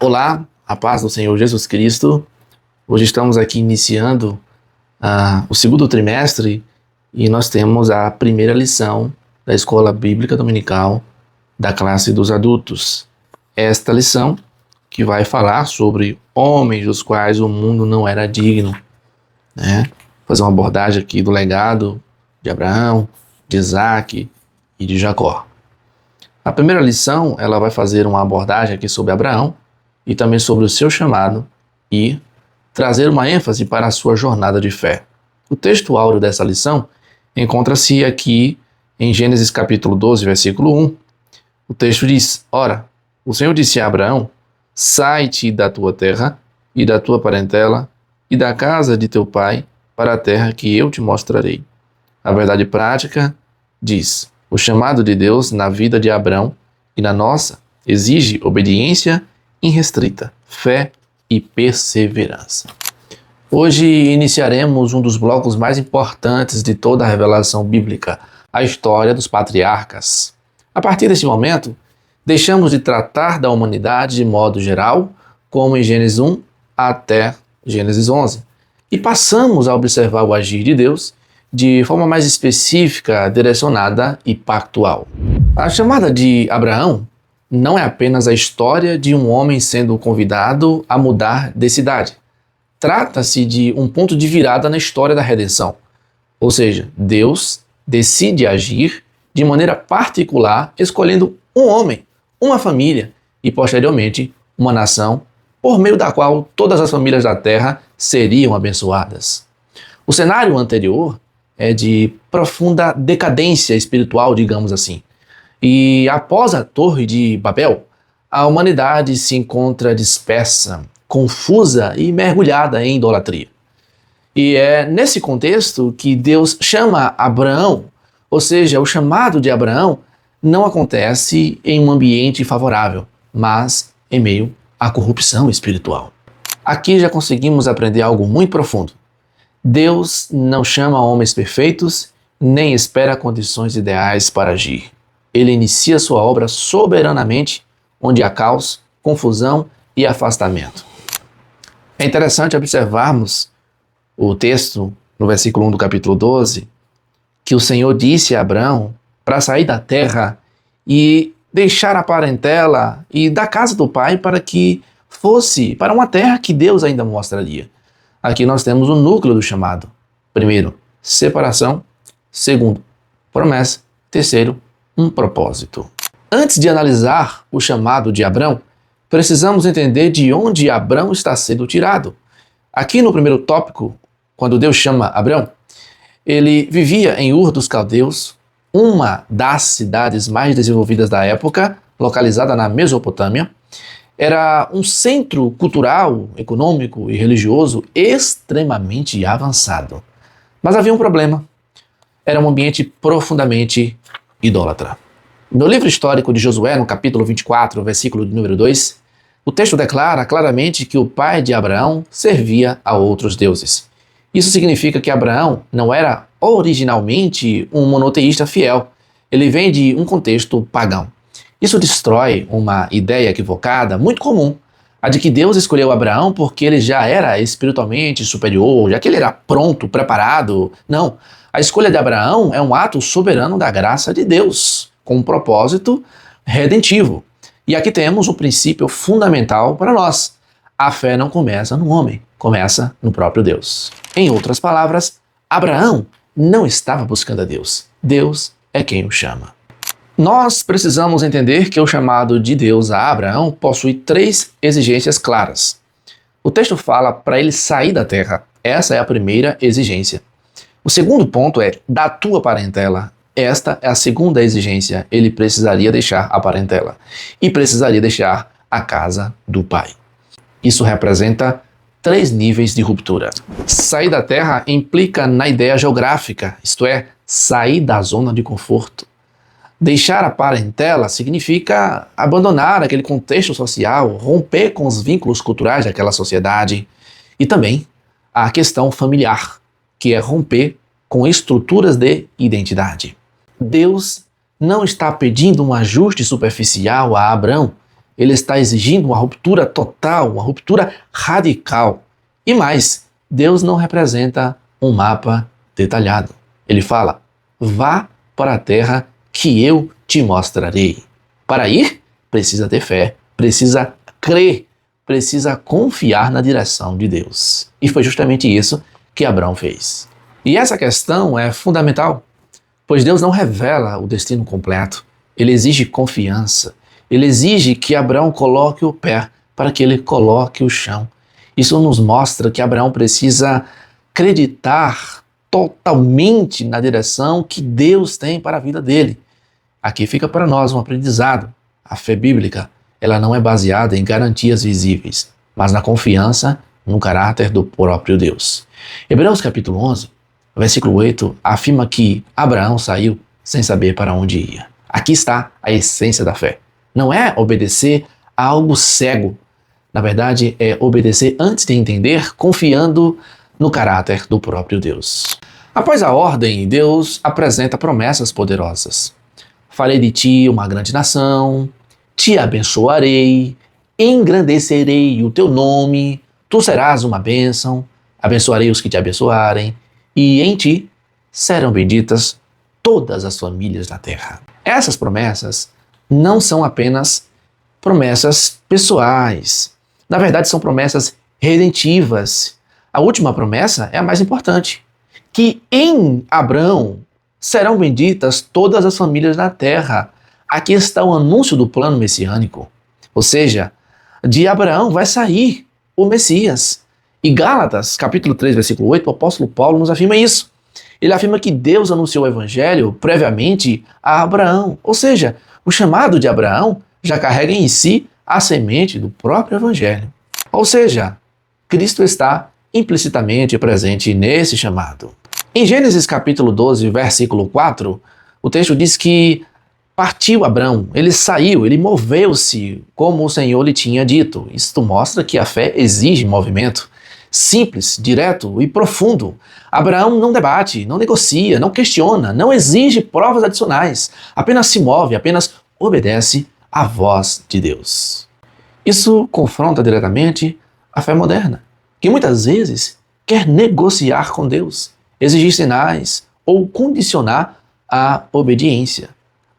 Olá, a paz do Senhor Jesus Cristo. Hoje estamos aqui iniciando o segundo trimestre e nós temos a primeira lição da Escola Bíblica Dominical da classe dos adultos. Esta lição que vai falar sobre homens dos quais o mundo não era digno, né? Fazer uma abordagem aqui do legado de Abraão, de Isaac e de Jacó. A primeira lição, ela vai fazer uma abordagem aqui sobre Abraão e também sobre o seu chamado e trazer uma ênfase para a sua jornada de fé. O texto áureo dessa lição encontra-se aqui em Gênesis capítulo 12, versículo 1. O texto diz: Ora, o Senhor disse a Abraão: sai-te da tua terra e da tua parentela e da casa de teu pai para a terra que eu te mostrarei. A verdade prática diz: o chamado de Deus na vida de Abraão e na nossa exige obediência irrestrita, fé e perseverança. Hoje iniciaremos um dos blocos mais importantes de toda a revelação bíblica, a história dos patriarcas. A partir desse momento, deixamos de tratar da humanidade de modo geral, como em Gênesis 1 até Gênesis 11, e passamos a observar o agir de Deus de forma mais específica, direcionada e pactual. A chamada de Abraão não é apenas a história de um homem sendo convidado a mudar de cidade. Trata-se de um ponto de virada na história da redenção. Ou seja, Deus decide agir de maneira particular, escolhendo um homem, uma família e, posteriormente, uma nação, por meio da qual todas as famílias da terra seriam abençoadas. O cenário anterior é de profunda decadência espiritual, digamos assim. E após a Torre de Babel, a humanidade se encontra dispersa, confusa e mergulhada em idolatria. E é nesse contexto que Deus chama Abraão, ou seja, o chamado de Abraão não acontece em um ambiente favorável, mas em meio à corrupção espiritual. Aqui já conseguimos aprender algo muito profundo. Deus não chama homens perfeitos, nem espera condições ideais para agir. Ele inicia sua obra soberanamente, onde há caos, confusão e afastamento. É interessante observarmos o texto, no versículo 1 do capítulo 12, que o Senhor disse a Abraão para sair da terra e deixar a parentela e da casa do pai para que fosse para uma terra que Deus ainda mostraria. Aqui nós temos o núcleo do chamado. Primeiro, separação. Segundo, promessa. Terceiro, um propósito. Antes de analisar o chamado de Abrão, precisamos entender de onde Abrão está sendo tirado. Aqui no primeiro tópico, quando Deus chama Abrão, ele vivia em Ur dos Caldeus, uma das cidades mais desenvolvidas da época, localizada na Mesopotâmia. Era um centro cultural, econômico e religioso extremamente avançado. Mas havia um problema. Era um ambiente profundamente idólatra. No livro histórico de Josué, no capítulo 24, versículo de número 2, o texto declara claramente que o pai de Abraão servia a outros deuses. Isso significa que Abraão não era originalmente um monoteísta fiel. Ele vem de um contexto pagão. Isso destrói uma ideia equivocada muito comum, a de que Deus escolheu Abraão porque ele já era espiritualmente superior, já que ele era pronto, preparado. Não, a escolha de Abraão é um ato soberano da graça de Deus, com um propósito redentivo. E aqui temos um princípio fundamental para nós. A fé não começa no homem, começa no próprio Deus. Em outras palavras, Abraão não estava buscando a Deus. Deus é quem o chama. Nós precisamos entender que o chamado de Deus a Abraão possui 3 exigências claras. O texto fala para ele sair da terra. Essa é a primeira exigência. O segundo ponto é da tua parentela. Esta é a segunda exigência. Ele precisaria deixar a parentela e precisaria deixar a casa do pai. Isso representa 3 níveis de ruptura. Sair da terra implica na ideia geográfica, isto é, sair da zona de conforto. Deixar a parentela significa abandonar aquele contexto social, romper com os vínculos culturais daquela sociedade. E também a questão familiar, que é romper com estruturas de identidade. Deus não está pedindo um ajuste superficial a Abraão, ele está exigindo uma ruptura total, uma ruptura radical. E mais, Deus não representa um mapa detalhado. Ele fala: vá para a terra que eu te mostrarei. Para ir, precisa ter fé, precisa crer, precisa confiar na direção de Deus. E foi justamente isso que Abraão fez. E essa questão é fundamental, pois Deus não revela o destino completo. Ele exige confiança. Ele exige que Abraão coloque o pé para que ele coloque o chão. Isso nos mostra que Abraão precisa acreditar totalmente na direção que Deus tem para a vida dele. Aqui fica para nós um aprendizado. A fé bíblica, ela não é baseada em garantias visíveis, mas na confiança no caráter do próprio Deus. Hebreus capítulo 11, versículo 8, afirma que Abraão saiu sem saber para onde ia. Aqui está a essência da fé. Não é obedecer a algo cego. Na verdade, é obedecer antes de entender, confiando no caráter do próprio Deus. Após a ordem, Deus apresenta promessas poderosas. Farei de ti uma grande nação, te abençoarei, engrandecerei o teu nome, tu serás uma bênção, abençoarei os que te abençoarem, e em ti serão benditas todas as famílias da terra. Essas promessas não são apenas promessas pessoais. Na verdade, são promessas redentivas. A última promessa é a mais importante, que em Abraão serão benditas todas as famílias da terra. Aqui está o anúncio do plano messiânico. Ou seja, de Abraão vai sair o Messias. E Gálatas, capítulo 3, versículo 8, o apóstolo Paulo nos afirma isso. Ele afirma que Deus anunciou o evangelho previamente a Abraão. Ou seja, o chamado de Abraão já carrega em si a semente do próprio evangelho. Ou seja, Cristo está implicitamente presente nesse chamado. Em Gênesis capítulo 12, versículo 4, o texto diz que partiu Abrão, ele saiu, ele moveu-se como o Senhor lhe tinha dito. Isto mostra que a fé exige movimento. Simples, direto e profundo. Abraão não debate, não negocia, não questiona, não exige provas adicionais. Apenas se move, apenas obedece à voz de Deus. Isso confronta diretamente a fé moderna, que muitas vezes quer negociar com Deus, exigir sinais ou condicionar a obediência.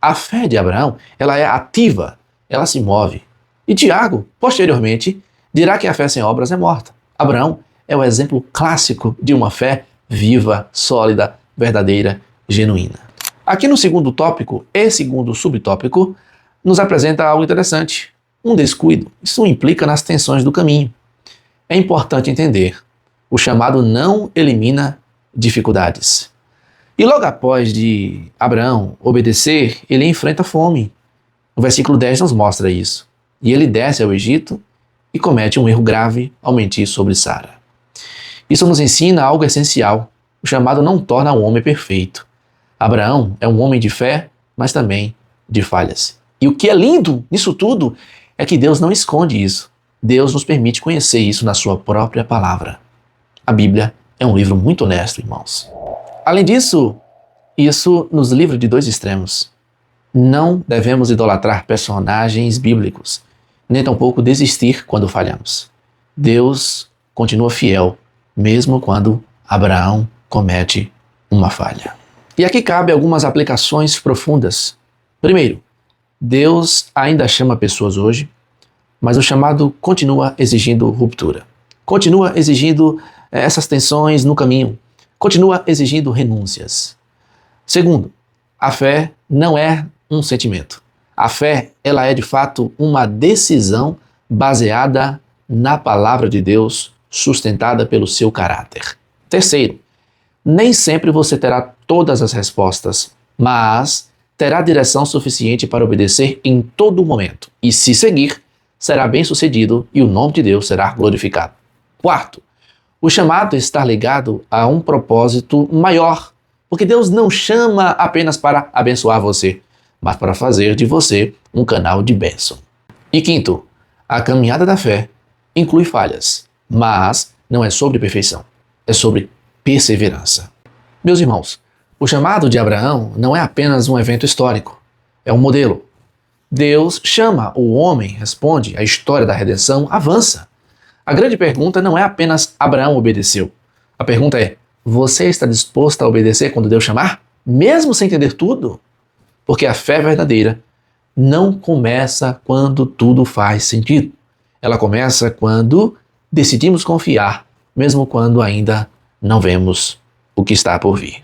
A fé de Abraão, ela é ativa, ela se move. E Tiago, posteriormente, dirá que a fé sem obras é morta. Abraão é o exemplo clássico de uma fé viva, sólida, verdadeira, genuína. Aqui no segundo tópico e segundo subtópico, nos apresenta algo interessante, um descuido. Isso implica nas tensões do caminho. É importante entender, o chamado não elimina dificuldades. E logo após de Abraão obedecer, ele enfrenta fome. O versículo 10 nos mostra isso. E ele desce ao Egito e comete um erro grave ao mentir sobre Sara. Isso nos ensina algo essencial. O chamado não torna o homem perfeito. Abraão é um homem de fé, mas também de falhas. E o que é lindo nisso tudo é que Deus não esconde isso. Deus nos permite conhecer isso na sua própria palavra. A Bíblia é um livro muito honesto, irmãos. Além disso, isso nos livra de dois extremos. Não devemos idolatrar personagens bíblicos, nem tampouco desistir quando falhamos. Deus continua fiel, mesmo quando Abraão comete uma falha. E aqui cabe algumas aplicações profundas. Primeiro, Deus ainda chama pessoas hoje, mas o chamado continua exigindo ruptura. Continua exigindo essas tensões no caminho. Continua exigindo renúncias. Segundo, a fé não é um sentimento. A fé, ela é de fato uma decisão baseada na palavra de Deus, sustentada pelo seu caráter. Terceiro, nem sempre você terá todas as respostas, mas terá direção suficiente para obedecer em todo momento. E se seguir, será bem-sucedido e o nome de Deus será glorificado. Quarto, o chamado está ligado a um propósito maior, porque Deus não chama apenas para abençoar você, mas para fazer de você um canal de bênção. E quinto, a caminhada da fé inclui falhas, mas não é sobre perfeição, é sobre perseverança. Meus irmãos, o chamado de Abraão não é apenas um evento histórico, é um modelo. Deus chama, o homem responde, a história da redenção avança. A grande pergunta não é apenas Abraão obedeceu. A pergunta é, você está disposto a obedecer quando Deus chamar? Mesmo sem entender tudo? Porque a fé verdadeira não começa quando tudo faz sentido. Ela começa quando decidimos confiar, mesmo quando ainda não vemos o que está por vir.